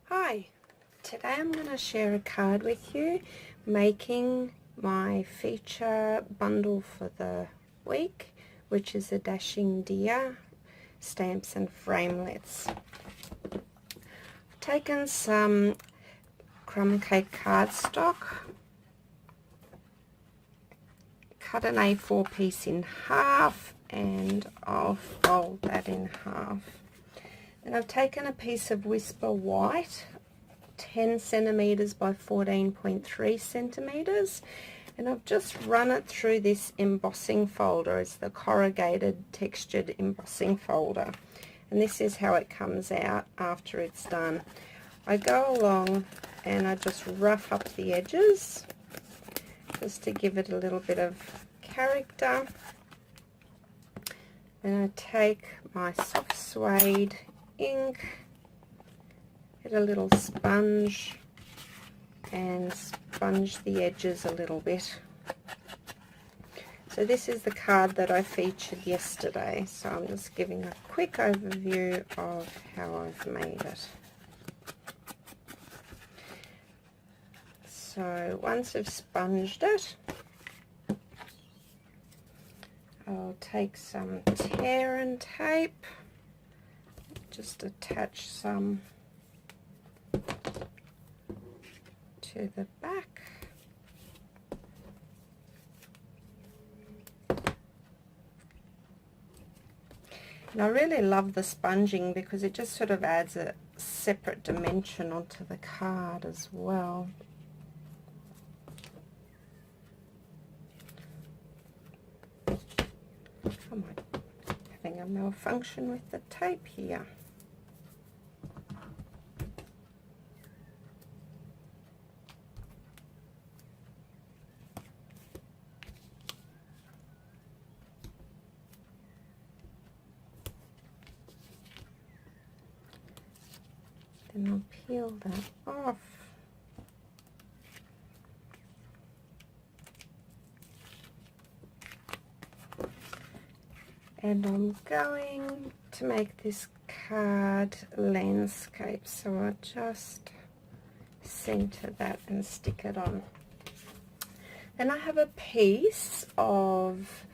Hi, today I'm going to share a card with you making my feature bundle for the week, which is a Dashing Deer stamps and framelits. I've taken some crumb cake cardstock, cut an A4 piece in half, and I'll fold that in half. And I've taken a piece of Whisper White, 10 centimeters by 14.3 centimeters, and I've just run it through this embossing folder. It's the corrugated textured embossing folder, and this is how it comes out after it's done. I go along and I just rough up the edges just to give it a little bit of character, and I take my soft suede ink, get a little sponge and sponge the edges a little bit. So this is the card that I featured yesterday, so I'm just giving a quick overview of how I've made it. So once I've sponged it, I'll take some tear and tape, just attach some to the back. And I really love the sponging because it just sort of adds a separate dimension onto the card as well. I'm having a malfunction with the tape here. Then I'll peel that off. And I'm going to make this card landscape, so I'll just center that and stick it on. Then I have a piece of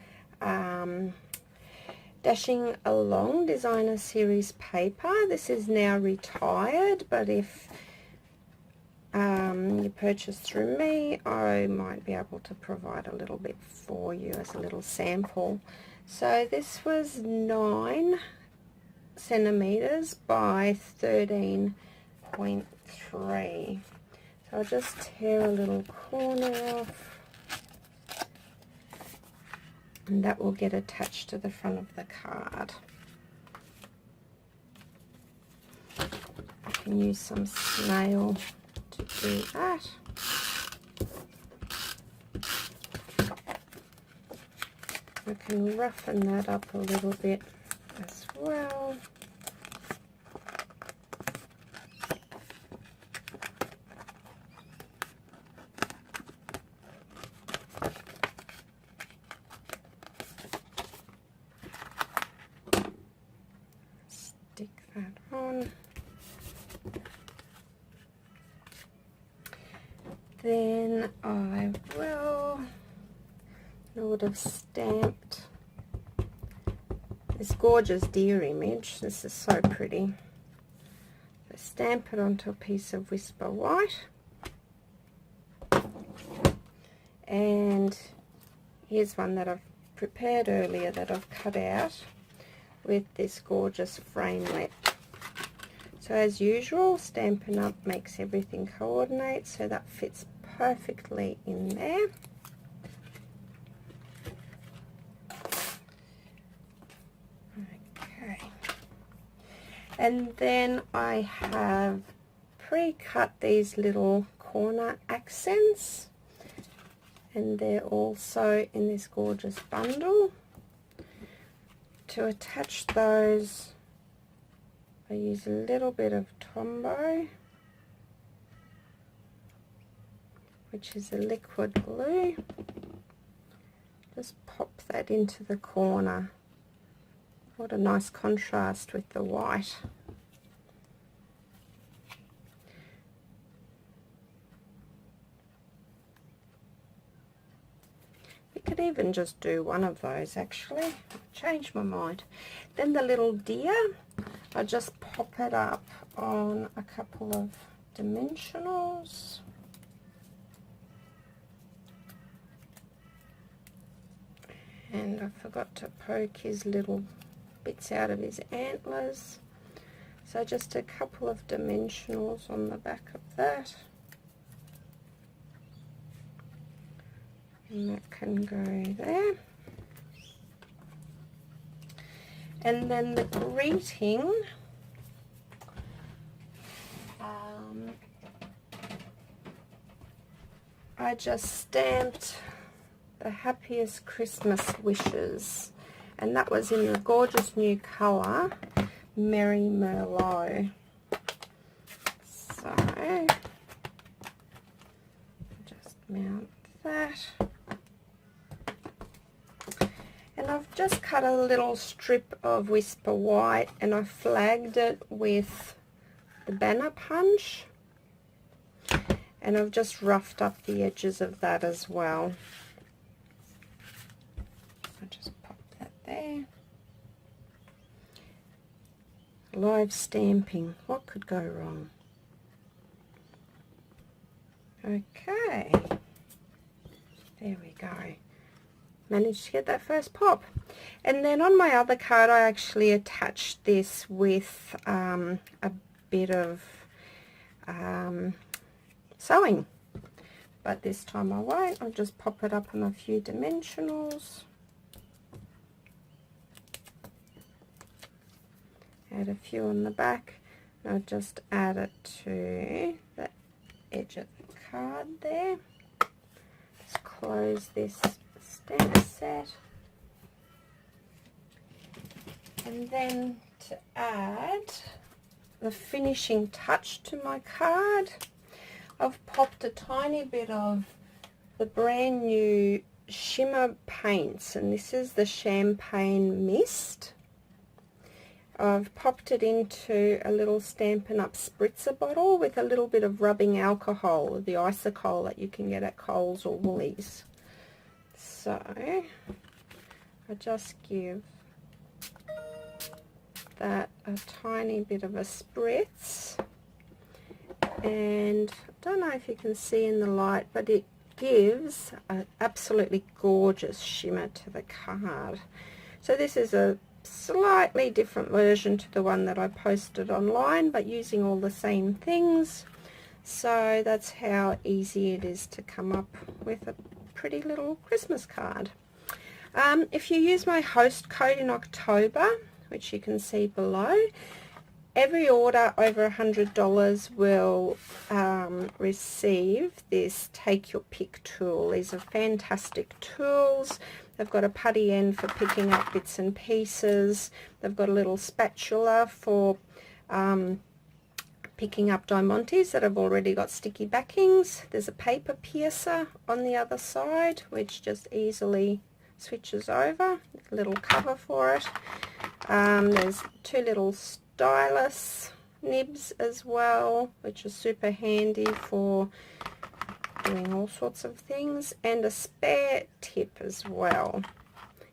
Dashing Along Designer Series paper. This is now retired, but if you purchase through me, I might be able to provide a little bit for you as a little sample. So this was 9 centimeters by 13.3. So I'll just tear a little corner off, and that will get attached to the front of the card. I can use some snail to do that. I can roughen that up a little bit as well. Stick that on. Then I would have stamped this gorgeous deer image. This is so pretty. So stamp it onto a piece of Whisper White. And here's one that I've prepared earlier that I've cut out with this gorgeous framelit. So as usual, Stampin' Up! Makes everything coordinate, so that fits perfectly in there. Okay. And then I have pre-cut these little corner accents, and they're also in this gorgeous bundle. To attach those, I use a little bit of Tombow, which is a liquid glue. Just pop that into the corner. What a nice contrast with the white. could even just do one of those actually. Change my mind. Then the little deer, I just pop it up on a couple of dimensionals. And I forgot to poke his little bits out of his antlers. So just a couple of dimensionals on the back of that. And that can go there. And then the greeting, I just stamped the happiest Christmas wishes, and that was in the gorgeous new colour Merry Merlot. So just mount that, and I've just cut a little strip of Whisper White and I flagged it with the banner punch, and I've just roughed up the edges of that as well. I'll just pop that there. Live stamping, what could go wrong? Okay, there we go. Managed to get that first pop. And then on my other card I actually attached this with a bit of sewing, but this time I won't. I'll just pop it up on a few dimensionals, add a few on the back, and I'll just add it to the edge of the card there. Just close this stamp set, and then to add the finishing touch to my card, I've popped a tiny bit of the brand new shimmer paints, and this is the Champagne Mist. I've popped it into a little Stampin' Up! Spritzer bottle with a little bit of rubbing alcohol, the isocol that you can get at Coles or Woolies. So I just give that a tiny bit of a spritz, and I don't know if you can see in the light, but it gives an absolutely gorgeous shimmer to the card. So this is a slightly different version to the one that I posted online, but using all the same things. So that's how easy it is to come up with a pretty little Christmas card. If you use my host code in October, which you can see below, every order over $100 will receive this Take Your Pick tool. These are fantastic tools. They've got a putty end for picking up bits and pieces. They've got a little spatula for picking up diamantes that have already got sticky backings. There's a paper piercer on the other side, which just easily switches over. A little cover for it. There's two little stylus nibs as well, which are super handy for doing all sorts of things, and a spare tip as well.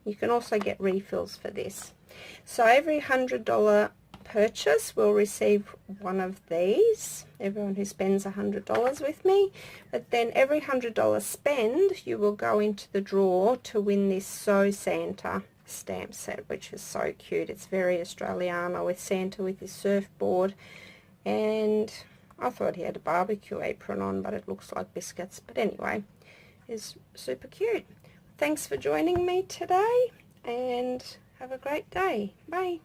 You can also get refills for this. So every $100 purchase will receive one of these, everyone who spends $100 with me, but then every $100 spend you will go into the draw to win this So Santa stamp set, which is so cute. It's very Australiana, with Santa with his surfboard, and I thought he had a barbecue apron on, but it looks like biscuits. But anyway, it's super cute. Thanks for joining me today, and have a great day. Bye.